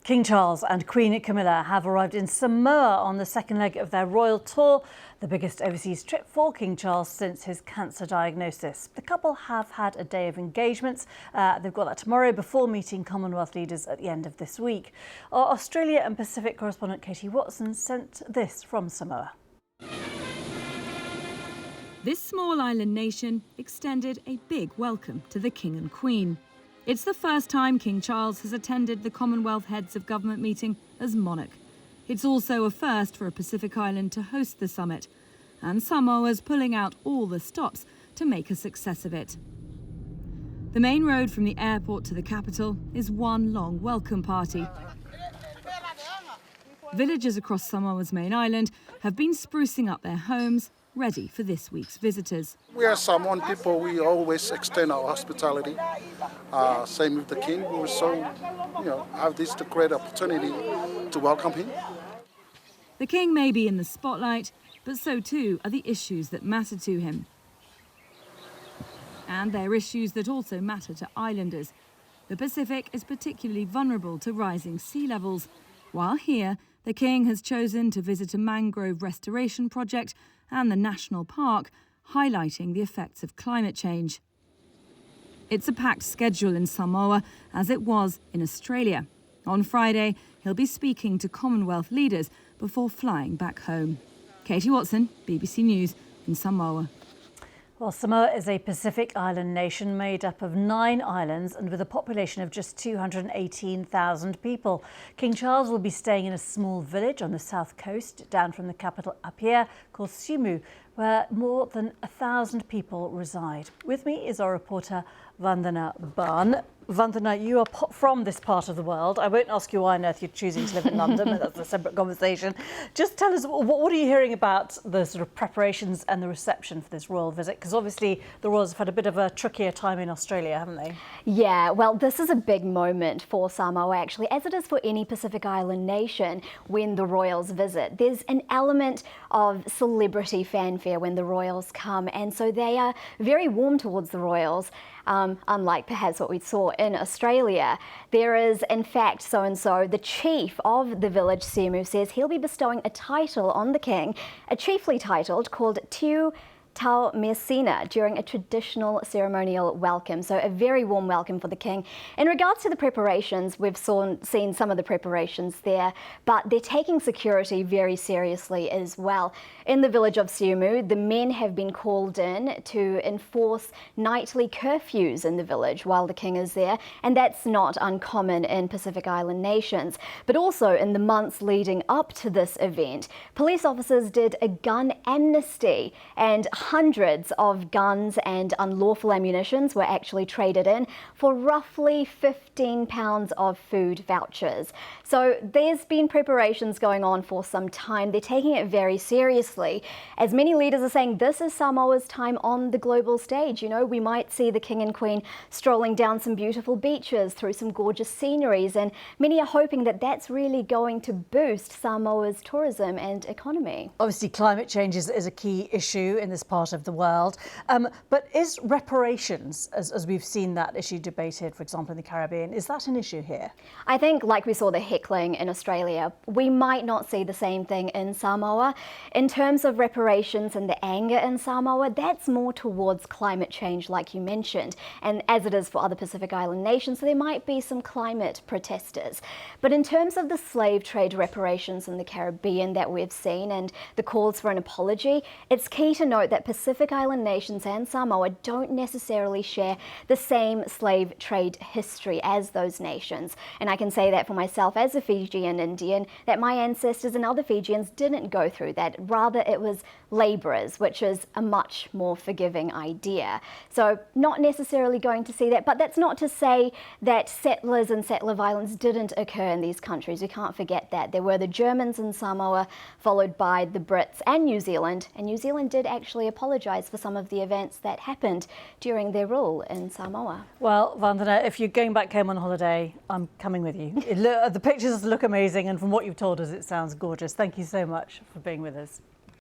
King Charles and Queen Camilla have arrived in Samoa on the second leg of their royal tour, the biggest overseas trip for King Charles since his cancer diagnosis. The couple have had a day of engagements. They've got that tomorrow before meeting Commonwealth leaders at the end of this week. Our Australia and Pacific correspondent Katie Watson sent this from Samoa. This small island nation extended a big welcome to the King and Queen. It's the first time King Charles has attended the Commonwealth Heads of Government meeting as monarch. It's also a first for a Pacific island to host the summit, and Samoa's pulling out all the stops to make a success of it. The main road from the airport to the capital is one long welcome party. Villagers across Samoa's main island have been sprucing up their homes, ready for this week's visitors. We are Samoan people, we always extend our hospitality. Same with the King, we were so, have this great opportunity to welcome him. The King may be in the spotlight, but so too are the issues that matter to him. And they're issues that also matter to islanders. The Pacific is particularly vulnerable to rising sea levels, while here, the King has chosen to visit a mangrove restoration project and the national park, highlighting the effects of climate change. It's a packed schedule in Samoa, as it was in Australia. On Friday, he'll be speaking to Commonwealth leaders before flying back home. Katie Watson, BBC News in Samoa. Well, Samoa is a Pacific island nation made up of 9 islands and with a population of just 218,000 people. King Charles will be staying in a small village on the south coast, down from the capital Apia, called Simu, where more than 1,000 people reside. With me is our reporter Vandana Ban. Vandana, you are from this part of the world. I won't ask you why on earth you're choosing to live in London, but that's a separate conversation. Just tell us, what are you hearing about the sort of preparations and the reception for this royal visit? Because obviously the royals have had a bit of a trickier time in Australia, haven't they? Yeah, well, this is a big moment for Samoa, actually, as it is for any Pacific Island nation when the royals visit. There's an element of celebrity fanfare when the royals come, and so they are very warm towards the royals. Unlike perhaps what we saw in Australia. There is, in fact, so-and-so, the chief of the village, Simu, says he'll be bestowing a title on the king, a chiefly titled called Tiu Tau Mesina, during a traditional ceremonial welcome. So a very warm welcome for the king. In regards to the preparations, we've seen some of the preparations there, but they're taking security very seriously as well. In the village of Simu, the men have been called in to enforce nightly curfews in the village while the king is there, and that's not uncommon in Pacific Island nations. But also in the months leading up to this event, police officers did a gun amnesty, and hundreds of guns and unlawful ammunitions were actually traded in for roughly £15 of food vouchers. So there's been preparations going on for some time. They're taking it very seriously. As many leaders are saying, this is Samoa's time on the global stage. You know, we might see the King and Queen strolling down some beautiful beaches through some gorgeous sceneries, and many are hoping that that's really going to boost Samoa's tourism and economy. Obviously, climate change is a key issue in this part of the world. But is reparations, as we've seen that issue debated, for example, in the Caribbean, is that an issue here? I think, like we saw the heckling in Australia, we might not see the same thing in Samoa. In terms of reparations and the anger in Samoa, that's more towards climate change, like you mentioned, and as it is for other Pacific Island nations, so there might be some climate protesters. But in terms of the slave trade reparations in the Caribbean that we've seen and the calls for an apology, it's key to note that Pacific Island nations and Samoa don't necessarily share the same slave trade history as those nations. And I can say that for myself as a Fijian Indian, that my ancestors and other Fijians didn't go through that. Rather, it was labourers, which is a much more forgiving idea. So not necessarily going to see that, but that's not to say that settlers and settler violence didn't occur in these countries. We can't forget that. There were the Germans in Samoa, followed by the Brits and New Zealand did actually apologise for some of the events that happened during their rule in Samoa. Well, Vandana, if you're going back home on holiday, I'm coming with you. The pictures look amazing, and from what you've told us, it sounds gorgeous. Thank you so much for being with us.